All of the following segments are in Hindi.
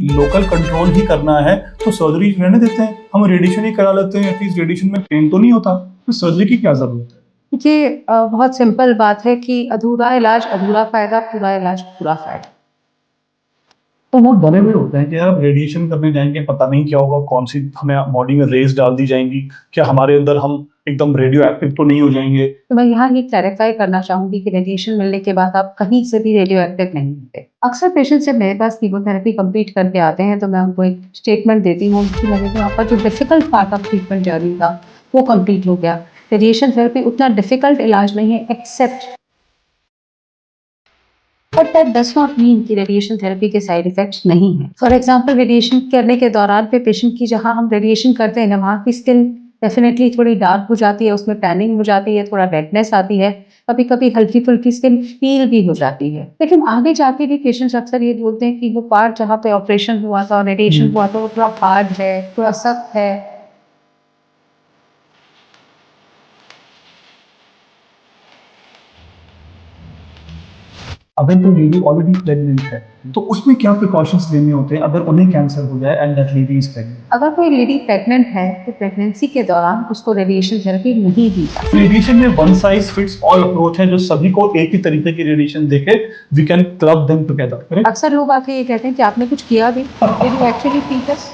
लोकल कंट्रोल ही करना है तो सर्जरी रहने देते हैं, हम रेडिएशन ही करा लेते हैं, एटलीस्ट रेडिएशन में पेन तो नहीं होता, तो सर्जरी की क्या जरूरत है? ये बहुत सिंपल बात है कि अधूरा इलाज अधूरा फायदा, पूरा इलाज पूरा फायदा। तो बहुत डरे हुए होते हैं कि यार रेडिएशन करने जाएंगे, पता नहीं क्या होगा, कौन सी हमें बॉडी में रेज डाल दी जाएंगी, क्या हमारे अंदर हम एकदम रेडियो एक्टिव तो नहीं हो जाएंगे? तो मैं यहाँ ये क्लैरिफाई करना चाहूंगी कि रेडिएशन मिलने के बाद आप कहीं से भी रेडियो एक्टिव नहीं होते। अक्सर पेशेंट जब मेरे पास कीमोथेरेपी कंप्लीट करके आते हैं तो मैं उनको एक स्टेटमेंट देती हूँ कि मेरे को आपका जो difficult part of treatment journey था वो कंप्लीट हो गया। रेडिएशन थेरेपी उतना डिफिकल्ट इलाज नहीं है except, but that does not mean कि रेडिएशन थेरेपी के साइड इफेक्ट्स नहीं है। फॉर एग्जांपल रेडिएशन करने के दौरान पे पेशेंट की जहां हम रेडिएशन करते हैं ना वहाँ की स्किन डेफिनेटली थोड़ी डार्क हो जाती है, उसमें टैनिंग हो जाती है, थोड़ा रेडनेस आती है, कभी कभी हल्की फुल्की स्किन फील भी हो जाती है। लेकिन आगे जाके भी पेशेंट्स अक्सर ये बोलते हैं कि वो पार्ट जहाँ पे ऑपरेशन हुआ था, रेडिएशन हुआ था, वो थोड़ा हार्ड है, थोड़ा सख्त है। अगर तो लेडी ऑलरेडी प्रेग्नेंट है तो उसमें क्या प्रिकॉशंस लेने होते हैं अगर उन्हें कैंसर हो जाए and that lady is pregnant? अगर कोई लेडी प्रेग्नेंट है तो प्रेगनेंसी के दौरान उसको रेडिएशन थेरेपी नहीं दी जाती। रेडिएशन में one size fits all approach है जो सभी को एक ही तरीके की रेडिएशन देके we can club them together. अक्सर लोग आके ये कहते हैं कि आपने कुछ किया भी, एक्चुअली फीचर्स।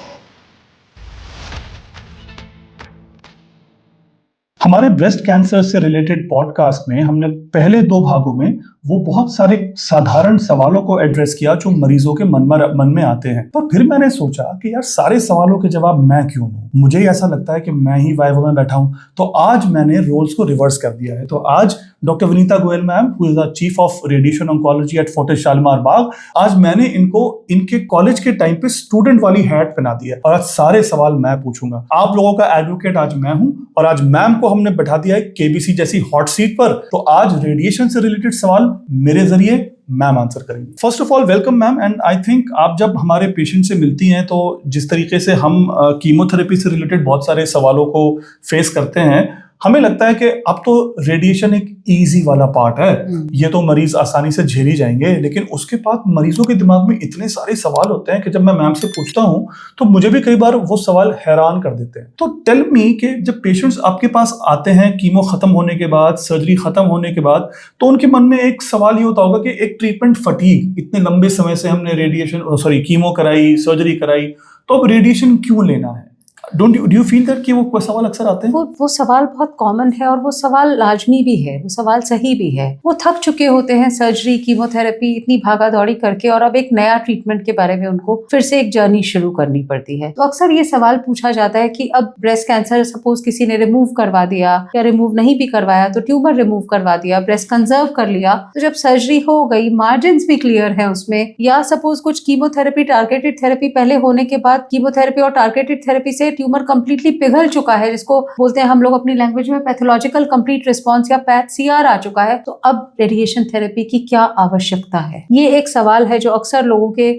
हमारे ब्रेस्ट कैंसर से रिलेटेड पॉडकास्ट में हमने पहले 2 भागों में वो बहुत सारे साधारण सवालों को एड्रेस किया जो मरीजों के मन में आते हैं, पर फिर मैंने सोचा कि यार सारे सवालों के जवाब मैं क्यों दूं, मुझे ऐसा लगता है कि मैं ही वाइवा में बैठा हूं। तो आज मैंने रोल्स को रिवर्स कर दिया है। तो आज doctor Vinita Goyal ma'am, who is the chief of radiation oncology at Fortis Shalimar Bagh, आज मैंने इनको इनके कॉलेज के टाइम पे स्टूडेंट वाली हैट पहना दी है और आज सारे सवाल मैं पूछूंगा। आप लोगों का एडवोकेट आज मैं हूं और आज मैम को हमने बैठा दिया है केबीसी जैसी हॉट सीट पर, तो आज रेडिएशन से रिलेटेड सवाल मेरे जरिए मैम आंसर करेंगी। First of all welcome ma'am, and I think आप जब हमारे पेशेंट से मिलती हैं तो जिस तरीके से हम कीमोथेरेपी से रिलेटेड बहुत सारे सवालों को फेस करते हैं, हमें लगता है कि अब तो रेडिएशन एक इजी वाला पार्ट है, ये तो मरीज आसानी से झेल ही जाएंगे, लेकिन उसके बाद मरीजों के दिमाग में इतने सारे सवाल होते हैं कि जब मैं मैम से पूछता हूं तो मुझे भी कई बार वो सवाल हैरान कर देते हैं। तो टेल मी कि जब पेशेंट्स आपके पास आते हैं कीमो खत्म होने के बाद, सर्जरी खत्म होने के बाद, तो उनके मन में एक सवाल ये होता होगा कि एक ट्रीटमेंट फटीग, इतने लंबे समय से हमने कीमो कराई, सर्जरी कराई, तो अब रेडिएशन क्यों लेना है? डू यू फील दैट कि वो सवाल अक्सर आते हैं? वो सवाल बहुत कॉमन है और वो सवाल लाजमी भी है, वो सवाल सही भी है। वो थक चुके होते हैं सर्जरी, कीमोथेरेपी, इतनी भागा दौड़ी करके, और अब एक नया ट्रीटमेंट के बारे में उनको फिर से एक जर्नी शुरू करनी पड़ती है। तो अक्सर ये सवाल पूछा जाता है कि अब ब्रेस्ट कैंसर सपोज किसी ने रिमूव करवा दिया या रिमूव नहीं भी करवाया, तो ट्यूमर रिमूव करवा दिया, ब्रेस्ट कंजर्व कर लिया, तो जब सर्जरी हो गई, मार्जिन भी क्लियर है उसमें, या सपोज कुछ कीमोथेरेपी टारगेटेड थेरेपी पहले होने के बाद कीमोथेरेपी और टारगेटेड थेरेपी से ट्यूमर कंप्लीटली पिघल चुका है, जिसको बोलते हैं हम लोग अपनी लैंग्वेज में पैथोलॉजिकल कंप्लीट रिस्पांस या पैथ सीआर आ चुका है, तो अब रेडिएशन थेरेपी की क्या आवश्यकता है? ये एक सवाल है जो अक्सर लोगों के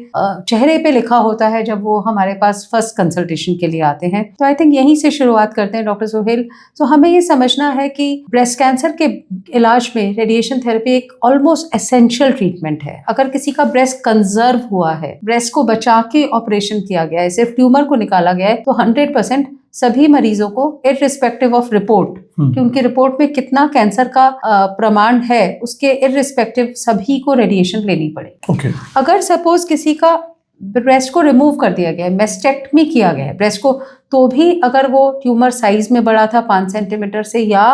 चेहरे पे लिखा होता है जब वो हमारे पास फर्स्ट कंसल्टेशन के लिए आते हैं। तो आई थिंक यहीं से शुरुआत करते हैं डॉक्टर सोहेल। तो हमें ये समझना है कि ब्रेस्ट कैंसर के इलाज में रेडिएशन थेरेपी एक ऑलमोस्ट एसेंशियल ट्रीटमेंट है। अगर किसी का ब्रेस्ट कंजर्व हुआ है, ब्रेस्ट को बचा के ऑपरेशन किया गया है, सिर्फ ट्यूमर को निकाला गया है, तो 100% सभी मरीजों को इररिस्पेक्टिव ऑफ रिपोर्ट, कि उनकी रिपोर्ट में कितना कैंसर का प्रमाण है, उसके इररिस्पेक्टिव सभी को रेडिएशन लेनी पड़ेगी। अगर सपोज किसी का ब्रेस्ट को रिमूव कर दिया गया है, मेस्टेक्टमी किया गया है ब्रेस्ट को, तो भी अगर वो ट्यूमर साइज में बड़ा था 5 सेंटीमीटर से, या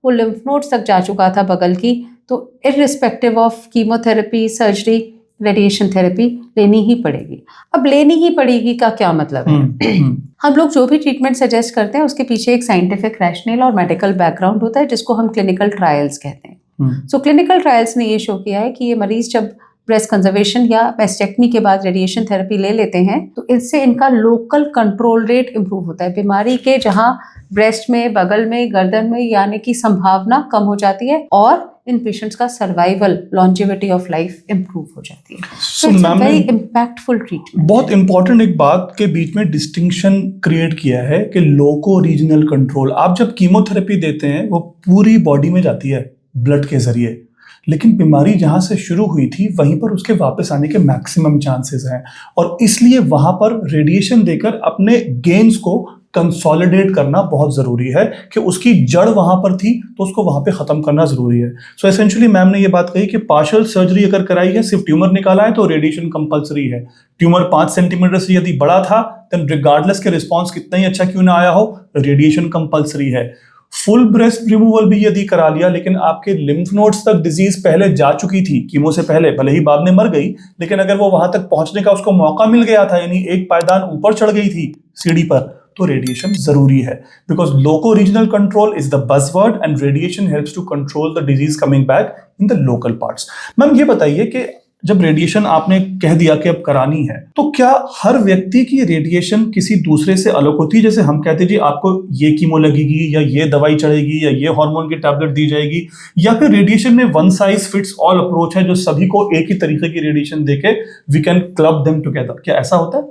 वो लिम्फ नोड्स तक जा चुका था बगल की, तो irrespective of chemotherapy, surgery, radiation therapy लेनी ही पड़ेगी। अब लेनी ही पड़ेगी का क्या मतलब है? हम लोग जो भी ट्रीटमेंट सजेस्ट करते हैं उसके पीछे एक साइंटिफिक रैशनल और मेडिकल बैकग्राउंड होता है, जिसको हम क्लिनिकल ट्रायल्स कहते हैं। सो क्लिनिकल ट्रायल्स ने ये शो किया है कि ये मरीज जब ब्रेस्ट कंजर्वेशन या मेस्टेक्टमी के बाद रेडिएशन थेरेपी ले लेते हैं तो इससे इनका लोकल कंट्रोल रेट इंप्रूव होता है। बीमारी के जहां ब्रेस्ट में, बगल में, गर्दन में यानी कि संभावना कम हो जाती है और इन पेशेंट्स का survival, longevity of life improve हो जाती है। So it's a very impactful treatment। बहुत इंपॉर्टेंट एक बात के बीच में डिस्टिंक्शन क्रिएट किया है कि लोको रीजनल कंट्रोल। आप जब कीमोथेरेपी देते हैं वो पूरी बॉडी में जाती है ब्लड के जरिए, लेकिन बीमारी जहां से शुरू हुई थी वहीं पर उसके वापस आने के मैक्सिमम चांसेस हैं, और इसलिए वहां पर रेडिएशन देकर अपने गेन्स को कंसोलिडेट करना बहुत जरूरी है कि उसकी जड़ वहां पर थी तो उसको वहां पे खत्म करना जरूरी है। सो एसेंशियली मैम ने ये बात कही कि पार्शियल सर्जरी अगर कराई है, सिर्फ ट्यूमर निकाला है, तो रेडिएशन कंपलसरी है। ट्यूमर 5 सेंटीमीटर से यदि बड़ा था, देन रिगार्डलेस के रिस्पॉन्स कितना ही अच्छा क्यों ना आया हो, रेडिएशन कंपलसरी है। फुल ब्रेस्ट रिमूवल भी यदि करा लिया लेकिन आपके लिम्फ नोड्स तक डिजीज पहले जा चुकी थी कीमो से पहले, भले ही बाद में मर गई, लेकिन अगर वो वहां तक पहुंचने का उसको मौका मिल गया था, यानी एक पायदान ऊपर चढ़ गई थी सीढ़ी पर, तो रेडिएशन जरूरी है। Because loco regional control is the buzzword and radiation helps to control the disease coming back in the local parts. Ma'am ये बताइए कि जब रेडिएशन आपने कह दिया कि अब करानी है, तो क्या हर व्यक्ति की रेडिएशन किसी दूसरे से अलग होती है? जैसे हम कहते हैं जी आपको ये कीमो लगेगी या ये दवाई चढ़ेगी या ये हार्मोन की टैबलेट दी जाएगी, या फिर रेडिएशन में one size fits all approach है जो सभी को एक ही तरीके की रेडिएशन देके we can club them together, क्या ऐसा होता है?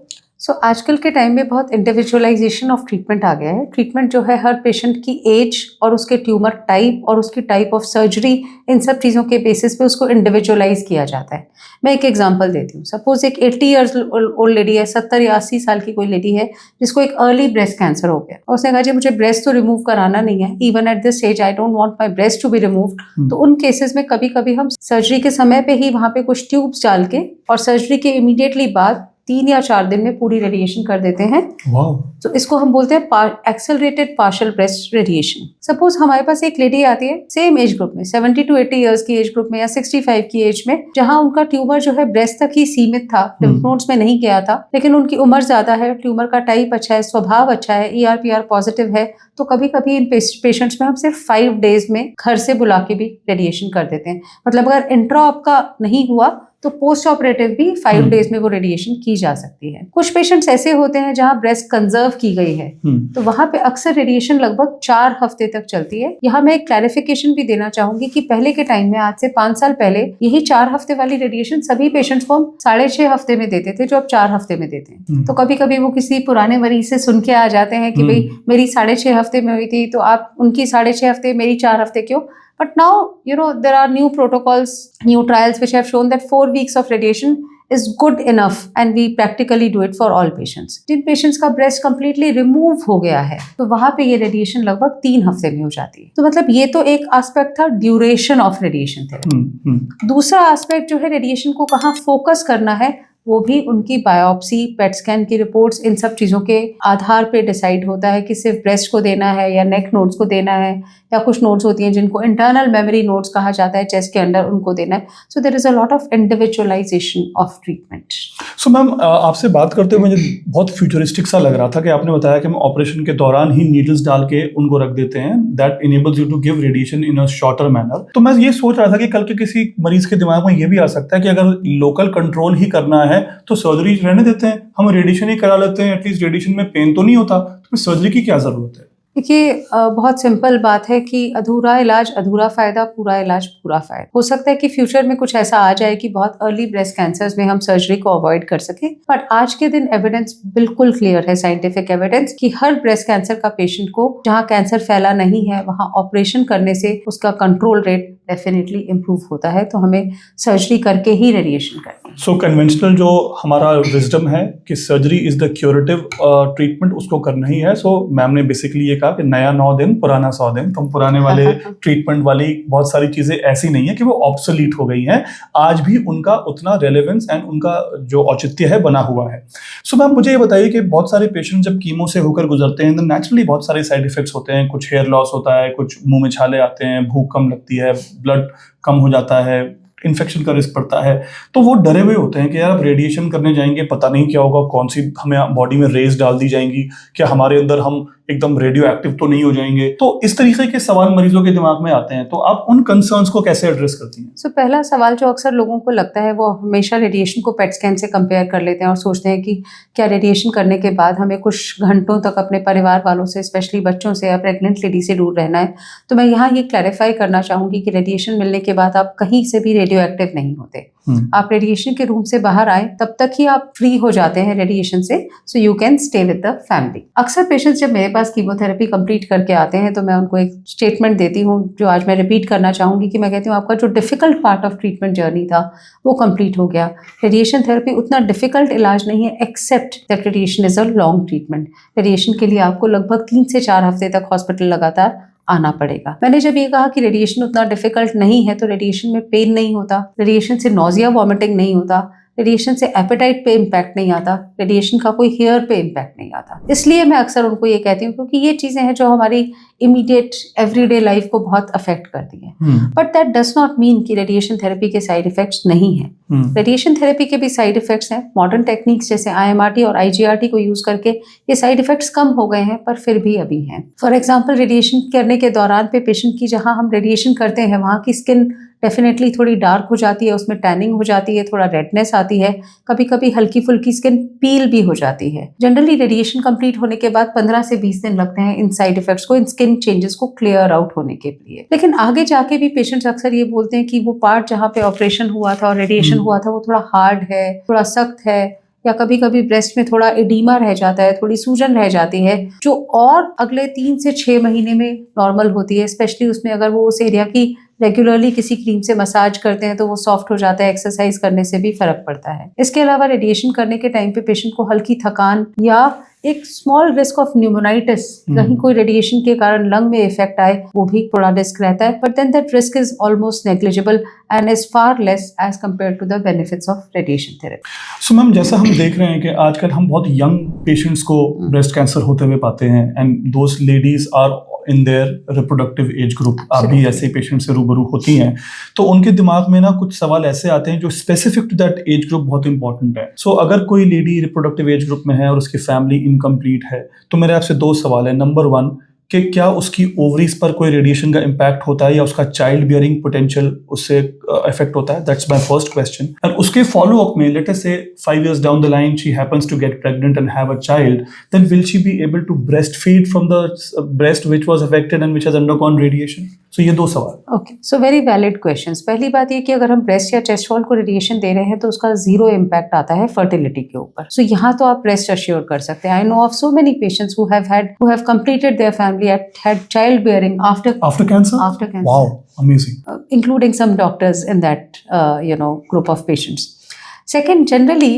आजकल के टाइम में बहुत इंडिविजुअलाइजेशन ऑफ ट्रीटमेंट आ गया है। ट्रीटमेंट जो है हर पेशेंट की एज और उसके ट्यूमर टाइप और उसकी टाइप ऑफ सर्जरी, इन सब चीज़ों के बेसिस पे उसको इंडिविजुअलाइज किया जाता है। मैं एक एग्जांपल देती हूँ। सपोज एक 80 ईयर्स ओल्ड लेडी है, 70 या 80 साल की कोई लेडी है जिसको एक अर्ली ब्रेस्ट कैंसर हो गया, और उसने कहा जी मुझे ब्रेस्ट तो रिमूव कराना नहीं है, even at this stage I don't want my breast to be removed. तो उन केसेस में कभी कभी हम सर्जरी के समय पे ही वहाँ पे कुछ ट्यूब्स डाल के और सर्जरी के इमीडिएटली बाद 3 या 4 दिन में पूरी रेडिएशन कर देते हैं। तो इसको हम बोलते हैं accelerated partial breast radiation. Suppose हमारे पास एक लेडी आती है सेम एज ग्रुप में, 70 to 80 इयर्स की एज ग्रुप में या 65 की एज में, जहां उनका ट्यूमर जो है ब्रेस्ट तक ही सीमित था, लिम्फ नोड्स में नहीं गया था, लेकिन उनकी उम्र ज्यादा है, ट्यूमर का टाइप अच्छा है, स्वभाव अच्छा है, ER-PR पॉजिटिव है। तो कभी कभी इन पेशेंट्स में हम सिर्फ 5 डेज में घर से बुला के भी रेडिएशन कर देते हैं। मतलब अगर इंट्रा ऑप का नहीं हुआ तो पोस्ट ऑपरेटिव भी 5 डेज में वो रेडिएशन की जा सकती है। कुछ पेशेंट्स ऐसे होते हैं जहां ब्रेस्ट कंजर्व की गई है, तो वहां पे अक्सर रेडिएशन लगभग 4 हफ्ते तक चलती है। यहाँ मैं एक क्लैरिफिकेशन भी देना चाहूंगी कि पहले के टाइम में, आज से 5 साल पहले, यही 4 हफ्ते वाली रेडिएशन सभी पेशेंट्स को हम 6.5 हफ्ते में देते थे, जो अब 4 हफ्ते में देते हैं। तो कभी कभी वो किसी पुराने मरीज से सुन के आ जाते हैं कि भाई मेरी 6.5 हफ्ते में हुई थी तो आप उनकी 6.5 हफ्ते, मेरी 4 हफ्ते क्यों? But now, there are new protocols, new trials which have shown that 4 weeks of radiation is good enough and we practically do it for all patients. जिन पेशेंट्स का ब्रेस्ट completely remove हो गया है तो वहां पे ये रेडिएशन लगभग 3 हफ्ते में हो जाती है। तो मतलब ये तो एक एस्पेक्ट था ड्यूरेशन ऑफ रेडिएशन थेरेपी। दूसरा एस्पेक्ट जो है रेडिएशन को कहाँ फोकस करना है, वो भी उनकी बायोप्सी, पेट स्कैन की रिपोर्ट्स, इन सब चीज़ों के आधार पे डिसाइड होता है कि सिर्फ ब्रेस्ट को देना है या नेक नोड्स को देना है, या कुछ नोड्स होती हैं जिनको इंटरनल मेमोरी नोड्स कहा जाता है चेस्ट के अंदर, उनको देना है। So there is a lot of individualisation of treatment. So ma'am आपसे बात करते हुए मुझे बहुत फ्यूचरिस्टिक सा लग रहा था कि आपने बताया कि हम ऑपरेशन के दौरान ही नीडल्स डाल के उनको रख देते हैं, that enables you to give radiation in a shorter manner. तो मैं ये सोच रहा था कि कल के किसी मरीज के दिमाग में ये भी आ सकता है कि अगर लोकल कंट्रोल ही करना है तो सर्जरी रहने देते हैं, हम रेडिएशन ही करा लेते हैं, एटलीस्ट रेडिएशन में पेन तो नहीं होता, तो सर्जरी की क्या जरूरत है? देखिए बहुत सिंपल बात है कि अधूरा इलाज अधूरा फायदा, पूरा इलाज पूरा फायदा। हो सकता है कि फ्यूचर में कुछ ऐसा आ जाए कि बहुत अर्ली ब्रेस्ट कैंसर्स में हम सर्जरी को अवॉइड कर सके, बट आज के दिन एविडेंस बिल्कुल क्लियर है, साइंटिफिक एविडेंस, कि हर ब्रेस्ट कैंसर का पेशेंट को जहां कैंसर फैला नहीं है वहां ऑपरेशन करने से उसका कंट्रोल रेट डेफिनेटली इम्प्रूव होता है। तो हमें सर्जरी करके ही रेडिएशन करनी है। सो कन्वेंशनल जो हमारा विजडम है कि surgery is the curative treatment, उसको करना ही है। सो मैम ने बेसिकली ये कहा कि नया 9 दिन पुराना 100 दिन, तो पुराने वाले ट्रीटमेंट वाली बहुत सारी चीजें ऐसी नहीं है कि वो ऑब्सोलीट हो गई हैं, आज भी उनका उतना रेलेवेंस एंड उनका जो औचित्य है बना हुआ है। सो मैम मुझे ये बताइए कि बहुत सारे पेशेंट जब कीमो से होकर गुजरते हैं तो नेचुरली बहुत सारे साइड इफेक्ट्स होते हैं, कुछ हेयर लॉस होता है, कुछ मुंह में छाले आते हैं, भूख कम लगती है, ब्लड कम हो जाता है, इन्फेक्शन का रिस्क पड़ता है। तो वो डरे हुए होते हैं कि यार अब रेडिएशन करने जाएंगे, पता नहीं क्या होगा, कौन सी हमें बॉडी में रेज डाल दी जाएंगी, क्या हमारे अंदर हम एकदम रेडियो एक्टिव तो नहीं हो जाएंगे। तो इस तरीके के सवाल मरीजों के दिमाग में आते हैं, तो आप उन कंसर्न्स को कैसे एड्रेस करती हैं? सो पहला सवाल जो अक्सर लोगों को लगता है, वो हमेशा रेडिएशन को पेट स्कैन से कंपेयर कर लेते हैं और सोचते हैं कि क्या रेडिएशन करने के बाद हमें कुछ घंटों तक अपने परिवार वालों से, स्पेशली बच्चों से या प्रेग्नेंट लेडी से दूर रहना है। तो मैं यहाँ ये क्लैरिफाई करना चाहूँगी कि रेडिएशन मिलने के बाद आप कहीं से भी रेडियो एक्टिव नहीं होते। आप रेडिएशन के रूम से बाहर आए तब तक ही आप फ्री हो जाते हैं रेडिएशन से, so you can stay with the family. अक्सर पेशेंट्स जब मेरे पास कीमोथेरेपी कंप्लीट करके आते हैं तो मैं उनको एक स्टेटमेंट देती हूँ जो आज मैं रिपीट करना चाहूंगी कि मैं कहती हूँ आपका जो difficult part of treatment journey था वो कंप्लीट हो गया। रेडिएशन थेरेपी उतना डिफिकल्ट इलाज नहीं है, except that radiation is a long treatment. Radiation के लिए आपको लगभग 3 से 4 हफ्ते तक हॉस्पिटल लगातार आना पड़ेगा। मैंने जब ये कहा कि रेडिएशन उतना डिफिकल्ट नहीं है तो रेडिएशन में पेन नहीं होता, रेडिएशन से नोजिया वॉमिटिंग नहीं होता, रेडिएशन से एपेटाइट पे इम्पैक्ट नहीं आता, रेडिएशन का कोई हेयर पे इम्पैक्ट नहीं आता। इसलिए मैं अक्सर उनको ये कहती हूँ क्योंकि ये चीजें हैं जो हमारी इमीडिएट एवरीडे लाइफ को बहुत अफेक्ट करती हैं। But that does not mean कि रेडिएशन थेरेपी के साइड इफेक्ट्स नहीं हैं। रेडिएशन थेरेपी के भी साइड इफेक्ट्स हैं। मॉडर्न टेक्निक्स जैसे IMRT और IGRT को यूज करके ये साइड इफेक्ट्स कम हो गए हैं, पर फिर भी अभी हैं। फॉर एग्जाम्पल, रेडिएशन करने के दौरान पे पेशेंट की जहाँ हम रेडिएशन करते हैं वहाँ की स्किन डेफिनेटली थोड़ी डार्क हो जाती है, उसमें टैनिंग हो जाती है, थोड़ा रेडनेस आती है, कभी कभी हल्की फुल्की स्किन पील भी हो जाती है। जनरली रेडिएशन कंप्लीट होने के बाद 15 से 20 दिन लगते हैं इन साइड इफेक्ट्स को, इन स्किन चेंजेस को क्लियर आउट होने के लिए। लेकिन आगे जाके भी पेशेंट्स अक्सर ये बोलते हैं कि वो पार्ट जहाँ पे ऑपरेशन हुआ था और रेडिएशन हुआ था वो थोड़ा हार्ड है, थोड़ा सख्त है, या कभी कभी ब्रेस्ट में थोड़ा एडीमा रह जाता है, थोड़ी सूजन रह जाती है, जो और अगले 3 से 6 महीने में नॉर्मल होती है। स्पेशली उसमें अगर वो उस एरिया की रेगुलरली किसी क्रीम से मसाज करते हैं तो वो सॉफ्ट हो जाता है, एक्सरसाइज करने से भी फर्क पड़ता है। इसके अलावा रेडिएशन करने के टाइम पे पेशेंट को हल्की थकान या एक स्मॉल रिस्क ऑफ न्यूमोनाइटिस, कहीं कोई रेडिएशन के कारण लंग में इफेक्ट आए, वो भी थोड़ा रिस्क रहता है। But then that risk is almost negligible and is far less as compare to the benefits of radiation therapy. So ma'am, जैसा हम देख रहे हैं कि आजकल हम बहुत यंग पेशेंट्स को ब्रेस्ट कैंसर होते हुए पाते हैं and those ladies are in their reproductive age group. आप भी ऐसे पेशेंट से रूबरू होती हैं, तो उनके दिमाग में ना कुछ सवाल ऐसे आते हैं जो specific to that age group बहुत इंपॉर्टेंट है। सो अगर कोई लेडी रिप्रोडक्टिव एज ग्रुप में है और उसकी फैमिली इनकम्प्लीट है, तो मेरे आपसे 2 सवाल है। नंबर 1 कि क्या उसकी ओवरीज पर कोई रेडिएशन का इम्पैक्ट होता है या उसका चाइल्ड बियरिंग पोटेंशियल उससे इफेक्ट होता है? That's my first question. और उसके फॉलो अप में लेट अस से 5 years down the line she happens to get pregnant and have a child, then will she be able to breast feed from the breast which was affected and which has undergone radiation? So ये 2 सवाल। Okay, so very valid questions. पहली बात ये कि अगर हम ब्रेस्ट या चेस्ट वॉल को रेडिएशन दे रहे हैं तो उसका 0 इम्पैक्ट आता है फर्टिलिटी के ऊपर। सो यहाँ तो आप रेस्ट अश्योर कर सकते हैं। I know of so many patients who have completed their family had childbearing after cancer. Wow, amazing. Including some doctors in that group of patients. Second, generally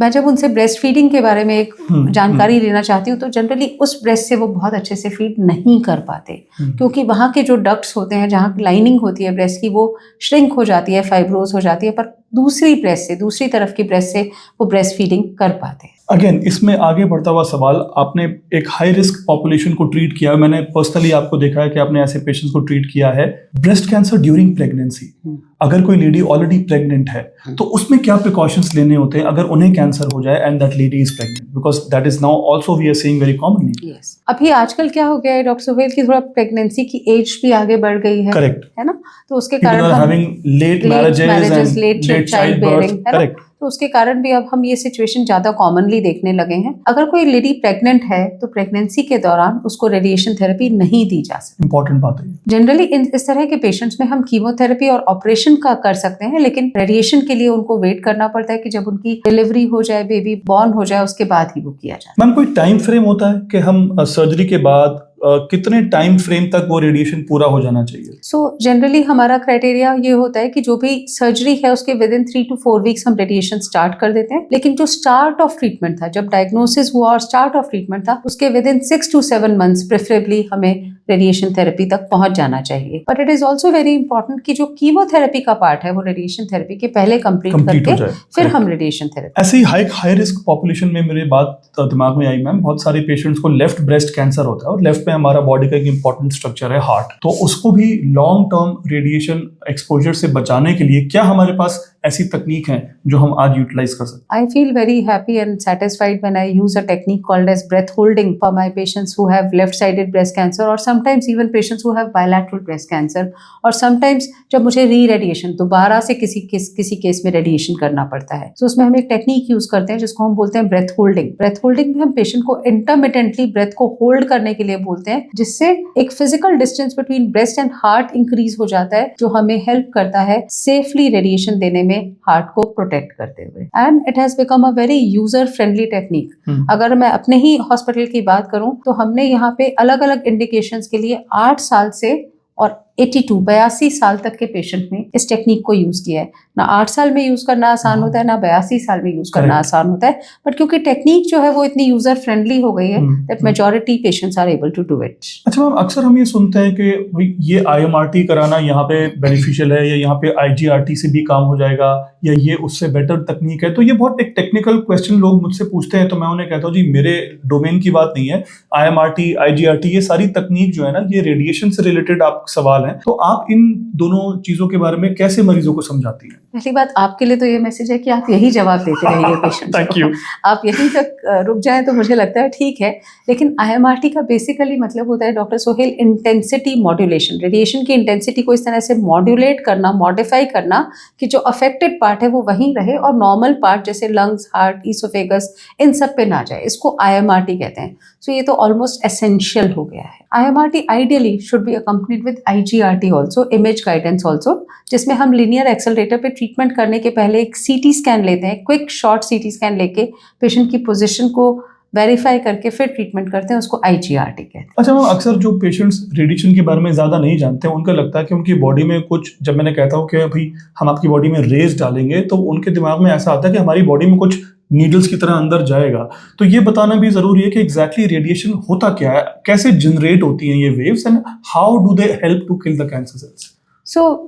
मैं जब उनसे ब्रेस्ट फीडिंग के बारे में एक जानकारी लेना चाहती हूँ तो जनरली उस ब्रेस्ट से वो बहुत अच्छे से फीड नहीं कर पाते, क्योंकि वहाँ के जो डक्ट्स होते हैं, जहाँ की लाइनिंग होती है ब्रेस्ट की, वो श्रिंक हो जाती है, फाइब्रोज हो जाती है, पर दूसरी तरफ की ब्रेस्ट से वो ब्रेस्ट फीडिंग कर पाते हैं। अगेन, इसमें आगे बढ़ता हुआ सवाल, आपने एक हाई रिस्क पॉपुलेशन को ट्रीट किया है। मैंने पर्सनली आपको देखा है कि आपने ऐसे पेशेंट्स को ट्रीट किया है। ब्रेस्ट कैंसर ड्यूरिंग प्रेगनेंसी, अगर कोई लेडी ऑलरेडी प्रेग्नेंट है तो उसमें क्या प्रिकॉशंस लेने होते हैं अगर उन्हें कैंसर हो जाए and that lady is pregnant, because that is now also we are seeing very commonly. Yes, अभी आजकल क्या हो गया है डॉक्टर सुहेल की थोड़ा प्रेगनेंसी की एज भी आगे बढ़ गई है। करेक्ट है ना, तो उसके कारण हम having late marriages and late child birth. Correct, तो उसके कारण भी अब हम ये सिचुएशन ज्यादा कॉमनली देखने लगे हैं। अगर कोई लेडी प्रेग्नेंट है तो प्रेगनेंसी के दौरान उसको रेडिएशन थेरेपी नहीं दी जा सकती। इंपॉर्टेंट बात है। जनरली इस तरह के पेशेंट्स में हम कीमोथेरेपी और ऑपरेशन का कर सकते हैं, लेकिन रेडिएशन के लिए उनको वेट करना पड़ता है कि जब उनकी डिलीवरी हो जाए, बेबी बॉर्न हो जाए, उसके बाद ही वो किया जाए। मैम, कोई टाइम फ्रेम होता है कि हम सर्जरी के बाद कितने टाइम फ्रेम तक वो रेडिएशन पूरा हो जाना चाहिए? सो जनरली हमारा क्राइटेरिया ये होता है कि जो भी सर्जरी है उसके विद इन 3 to 4 वीक्स हम रेडिएशन स्टार्ट कर देते हैं, लेकिन जो स्टार्ट ऑफ ट्रीटमेंट था, जब डायग्नोसिस हुआ और स्टार्ट ऑफ ट्रीटमेंट था, उसके with in 6 to 7 months preferably हमें रेडिएशन थेरेपी तक पहुंच जाना चाहिए। But it is also very important कि जो कीमोथेरेपी का पार्ट है वो रेडिएशन थेरेपी के पहले कंप्लीट करके फिर हम रेडिएशन थेरेपी। ऐसे ही हाई रिस्क पॉपुलेशन में मेरे बात दिमाग में आई मैम, बहुत सारे पेशेंट्स को लेफ्ट ब्रेस्ट कैंसर होता है और लेफ्ट में हमारा बॉडी का एक इंपॉर्टेंट स्ट्रक्चर है हार्ट, तो उसको भी लॉन्ग टर्म रेडिएशन एक्सपोजर से बचाने के लिए क्या हमारे पास ऐसी तकनीक है जो हम आज यूटिलाइज कर सकते हैं? I feel very happy and satisfied when I use a technique called as breath holding for my patients who have left-sided breast cancer, or sometimes even patients who have bilateral breast cancer, और sometimes जब मुझे री-रेडिएशन दोबारा से किसी केस में रेडिएशन करना पड़ता है, तो उसमें हम एक टेक्निक यूज करते हैं जिसको हम बोलते हैं ब्रेथ होल्डिंग। ब्रेथ होल्डिंग में हम पेशेंट को इंटरमिटेंटली ब्रेथ को होल्ड करने के लिए बोलते हैं, जिससे एक physical distance between breast and heart increase हो जाता है, जो हमें हेल्प करता है सेफली रेडिएशन देने में में हार्ट को प्रोटेक्ट करते हुए, and it has become a very user friendly technique. अगर मैं अपने ही हॉस्पिटल की बात करूं तो हमने यहाँ पे अलग अलग इंडिकेशंस के लिए 8 साल से और 82 साल तक के पेशेंट में इस टेक्निक को यूज किया है। ना 8 साल में यूज करना आसान होता है, ना 82 साल में यूज करना आसान होता है, बट क्योंकि टेक्निक जो है वो इतनी यूजर फ्रेंडली हो गई है that majority patients are able to do it. अच्छा मैम, अक्सर हम ये सुनते हैं कि भाई ये IMRT कराना यहाँ पे बेनिफिशियल है, या यहाँ पे IGRT से भी काम हो जाएगा, या ये उससे बेटर तकनीक है। तो ये बहुत एक टेक्निकल क्वेश्चन लोग मुझसे पूछते हैं, तो मैं उन्हें कहता हूँ जी मेरे डोमेन की बात नहीं है। IMRT, IGRT ये सारी तकनीक जो है ना, ये रेडिएशन से रिलेटेड आप सवाल हैं, तो आप इन दोनों चीजों के बारे में कैसे मरीजों को समझाती हैं? पहली बात आपके लिए तो ये मैसेज है कि आप यही जवाब देते रहिए पेशेंट को। Thank you. आप यहीं तक रुक जाएं तो मुझे लगता है ठीक है, लेकिन IMRT का बेसिकली मतलब होता है doctor Sohail intensity modulation. Radiation की इंटेंसिटी को इस तरह से मॉड्यूलेट करना, मॉडिफाई करना कि जो अफेक्टेड पार्ट है वो वहीं रहे और नॉर्मल पार्ट जैसे लंग्स, हार्ट, ईसोफेगस इन सब पे ना जाए। इसको IMRT कहते हैं। सो ये तो ऑलमोस्ट एसेंशियल हो गया है। IMRT ideally should be accompanied with IGRT also, image guidance also, जिसमें हम लीनियर एक्सेलरेटर पे ट्रीटमेंट करने के पहले एक CT स्कैन लेते हैं, क्विक शॉर्ट CT स्कैन लेके पेशेंट की पोजीशन को वेरीफाई करके फिर ट्रीटमेंट करते हैं, उसको IGRT कहते हैं। अच्छा मैम, अक्सर जो पेशेंट्स रेडिएशन के बारे में ज़्यादा नहीं जानते हैं, उनका लगता है कि उनकी बॉडी में कुछ, जब मैंने कहता हूँ कि भाई हम आपकी बॉडी में रेज डालेंगे, तो उनके दिमाग में ऐसा आता है कि हमारी बॉडी में कुछ नीडल्स की तरह अंदर जाएगा। तो ये बताना भी ज़रूरी है कि एग्जैक्टली रेडिएशन होता क्या है, कैसे जनरेट होती हैं ये waves, and how do they help to kill the cancer cells.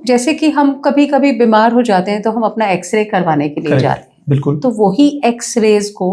जैसे कि हम कभी कभी बीमार हो जाते हैं तो हम अपना एक्सरे करवाने के लिए जाते हैं, बिल्कुल, तो वही एक्सरेज को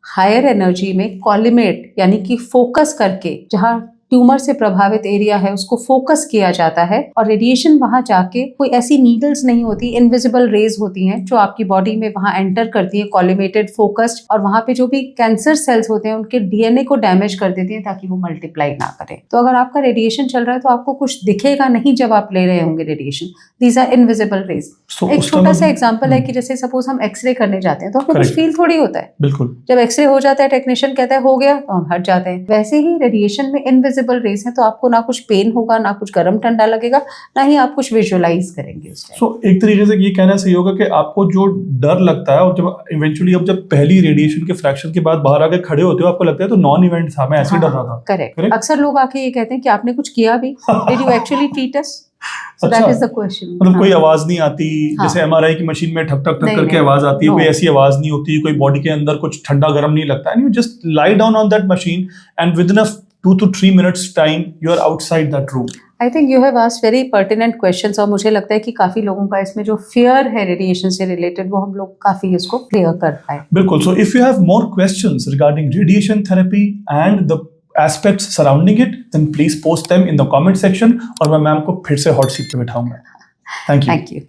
हायर एनर्जी में कॉलिमेट यानी कि फोकस करके, जहाँ ट्यूमर से प्रभावित एरिया है उसको फोकस किया जाता है, और रेडिएशन वहां जाके कोई ऐसी नीडल्स नहीं होती, इनविजिबल रेज होती हैं जो आपकी बॉडी में वहां एंटर करती हैं, कॉलिमेटेड, फोकस्ड, और वहां पे जो भी कैंसर सेल्स होते हैं उनके DNA को डैमेज कर देती हैं ताकि वो मल्टीप्लाई ना करें। तो अगर आपका रेडिएशन चल रहा है तो आपको कुछ दिखेगा नहीं जब आप ले रहे होंगे radiation. These are invisible rays. एक छोटा सा एग्जाम्पल है कि जैसे सपोज हम एक्सरे करने जाते हैं तो हमें कुछ फील थोड़ी होता है, बिल्कुल, जब एक्सरे हो जाता है टेक्नीशियन कहता है हो गया तो हम हट जाते हैं। वैसे ही रेडिएशन में इनविजिबल रेज है, तो आपको ना कुछ पेन होगा, ना कुछ गर्म ठंडा लगेगा, ना ही आप कुछ विजुअलाइज करेंगे उस टाइम। सो एक तरीके से ये कहना सही होगा कि आपको जो डर लगता है, और जब इवेंचुअली अब जब पहली रेडिएशन के फ्रैक्शन के बाद बाहर आके खड़े होते हो, आपको लगता है तो नॉन इवेंट था, मैं ऐसे ही डर रहा था। करेक्ट। अक्सर लोग आके ये कहते हैं कि आपने कुछ किया भी, did you actually treat us? So that is the question. मतलब कोई आवाज नहीं आती, जैसे MRI की मशीन में ठक ठक ठक करके आवाज आती है, कोई ऐसी आवाज नहीं होती, कोई बॉडी के अंदर कुछ ठंडा गर्म नहीं लगता, and you just lie down on that machine and within a 2 to 3 minutes time you are outside that room. I think you have asked very pertinent questions, और मुझे लगता है कि काफी लोगों का इसमें जो फियर है रेडिएशन से रिलेटेड वो हम लोग काफी इसको क्लियर कर पाए। बिल्कुल। So if you have more questions regarding radiation therapy and the aspects surrounding it, then please post them in the comment section, और मैं मैम को फिर से हॉट सीट पे बिठाऊंगा। Thank you.